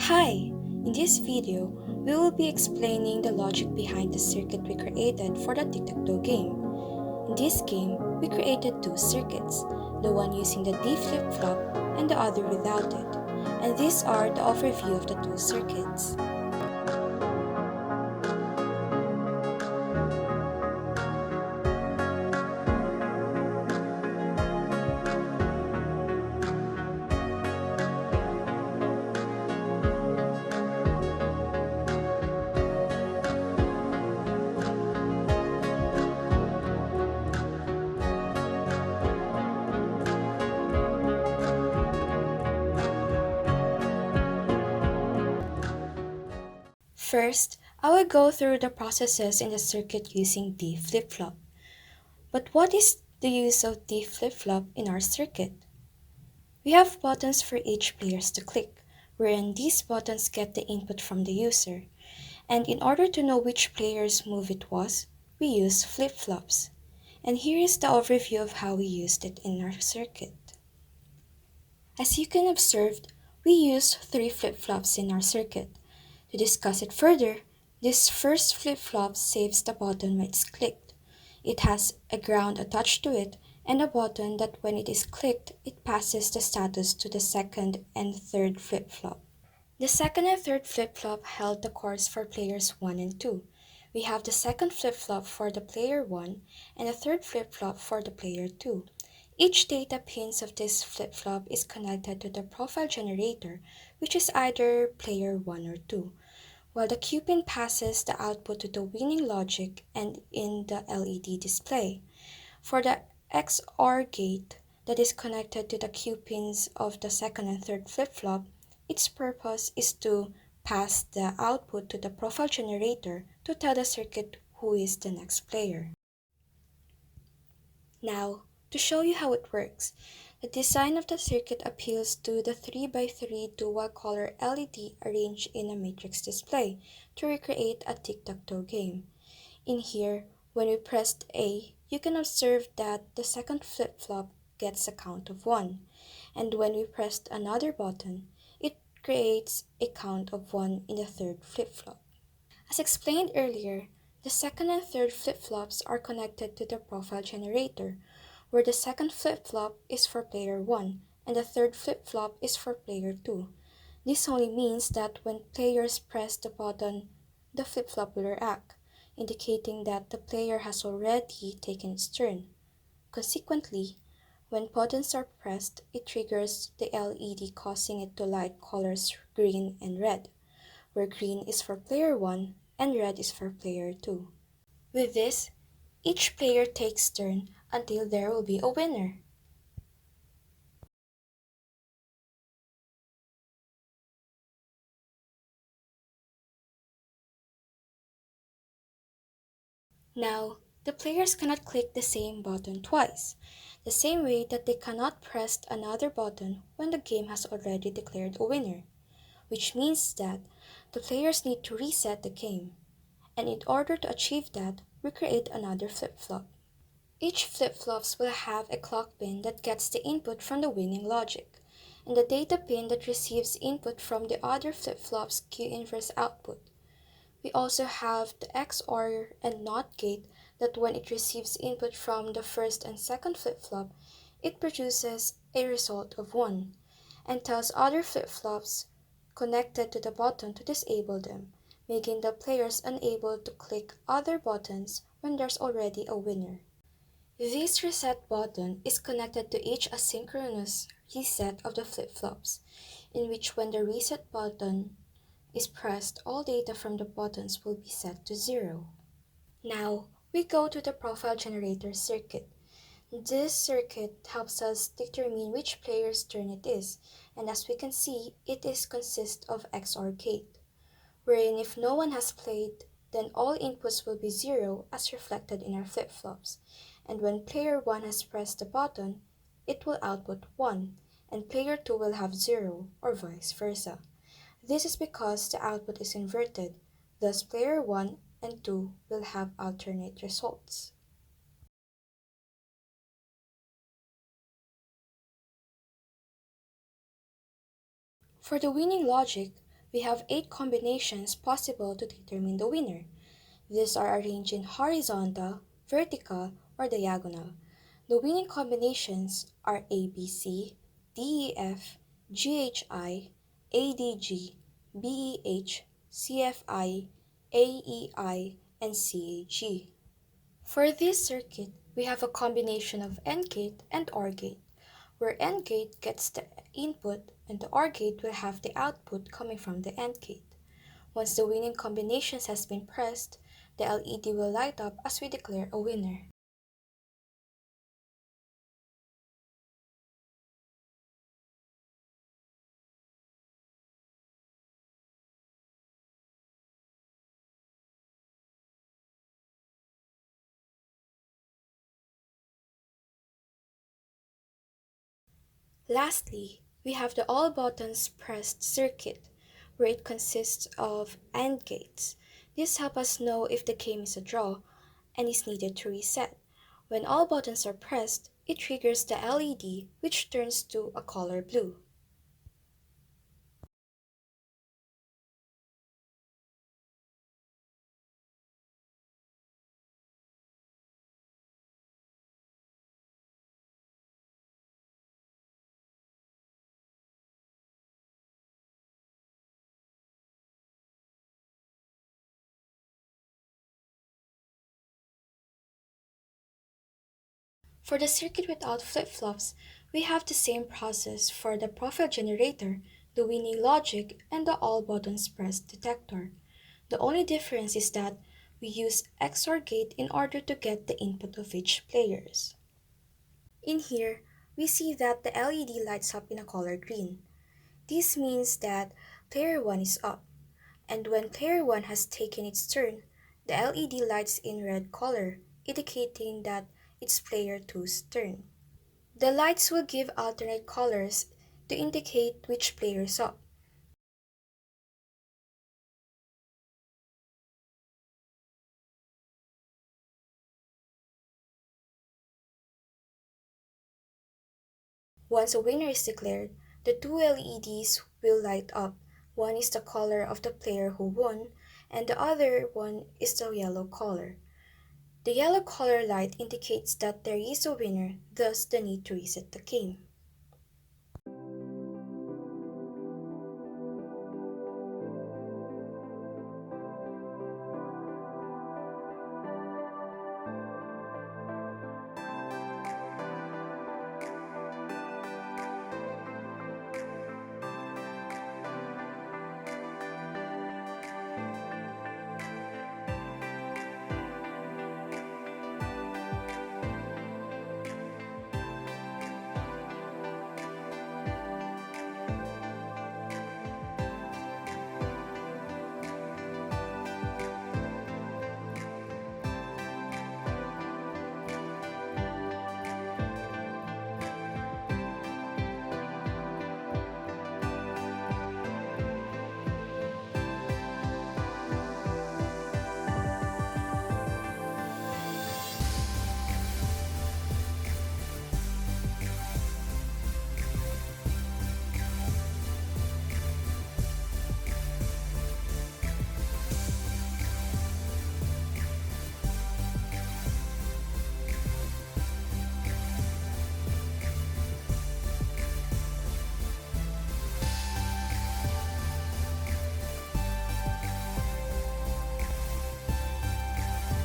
Hi! In this video, we will be explaining the logic behind the circuit we created for the tic-tac-toe game. In this game, we created two circuits, the one using the D flip-flop and the other without it. And these are the overview of the two circuits. First, I will go through the processes in the circuit using D flip-flop. But what is the use of D flip-flop in our circuit? We have buttons for each player to click, wherein these buttons get the input from the user. And in order to know which player's move it was, we use flip-flops. And here is the overview of how we used it in our circuit. As you can observe, we used 3 flip-flops in our circuit. To discuss it further, this first flip-flop saves the button when it's clicked. It has a ground attached to it and a button that when it is clicked, it passes the status to the second and third flip-flop. The second and third flip-flop held the course for players 1 and 2. We have the second flip-flop for the player 1 and the third flip-flop for the player 2. Each data pins of this flip-flop is connected to the profile generator, which is either player 1 or 2, while the Q pin passes the output to the winning logic and in the LED display. For the XOR gate that is connected to the Q pins of the second and third flip-flop, its purpose is to pass the output to the profile generator to tell the circuit who is the next player. Now, to show you how it works, the design of the circuit appeals to the 3x3 dual-color LED arranged in a matrix display to recreate a tic-tac-toe game. In here, when we pressed A, you can observe that the second flip-flop gets a count of 1, and when we pressed another button, it creates a count of 1 in the third flip-flop. As explained earlier, the second and third flip-flops are connected to the profile generator, where the second flip-flop is for player 1 and the third flip-flop is for player 2. This only means that when players press the button, the flip-flop will react, indicating that the player has already taken its turn. Consequently, when buttons are pressed, it triggers the LED, causing it to light colors green and red, where green is for player 1 and red is for player 2. With this, each player takes turn until there will be a winner. Now, the players cannot click the same button twice, the same way that they cannot press another button when the game has already declared a winner, which means that the players need to reset the game. And in order to achieve that, we create another flip-flop. Each flip-flops will have a clock pin that gets the input from the winning logic, and the data pin that receives input from the other flip-flops' Q inverse output. We also have the XOR and NOT gate that when it receives input from the first and second flip-flop, it produces a result of 1, and tells other flip-flops connected to the button to disable them, making the players unable to click other buttons when there's already a winner. This reset button is connected to each asynchronous reset of the flip-flops, in which when the reset button is pressed, all data from the buttons will be set to 0. Now, we go to the profile generator circuit. This circuit helps us determine which player's turn it is, and as we can see, it is consists of XOR gate, wherein if no one has played, then all inputs will be 0 as reflected in our flip-flops, and when player 1 has pressed the button, it will output 1, and player 2 will have 0, or vice versa. This is because the output is inverted, thus player 1 and 2 will have alternate results. For the winning logic, we have 8 combinations possible to determine the winner. These are arranged in horizontal, vertical, or diagonal. The winning combinations are ABC, DEF, GHI, ADG, BEH, CFI, AEI, and CAG. For this circuit, we have a combination of AND gate and OR gate, where AND gate gets the input and the OR gate will have the output coming from the AND gate. Once the winning combinations has been pressed, the LED will light up as we declare a winner. Lastly, we have the all buttons pressed circuit, where it consists of AND gates. This helps us know if the game is a draw and is needed to reset. When all buttons are pressed, it triggers the LED, which turns to a color blue. For the circuit without flip-flops, we have the same process for the profile generator, the winning logic, and the all buttons pressed detector. The only difference is that we use XOR gate in order to get the input of each players. In here, we see that the LED lights up in a color green. This means that player 1 is up, and when player 1 has taken its turn, the LED lights in red color, indicating that it's player two's turn. The lights will give alternate colors to indicate which player is up. Once a winner is declared, the two LEDs will light up. One is the color of the player who won, and the other one is the yellow color. The yellow color light indicates that there is a winner, thus the need to reset the game.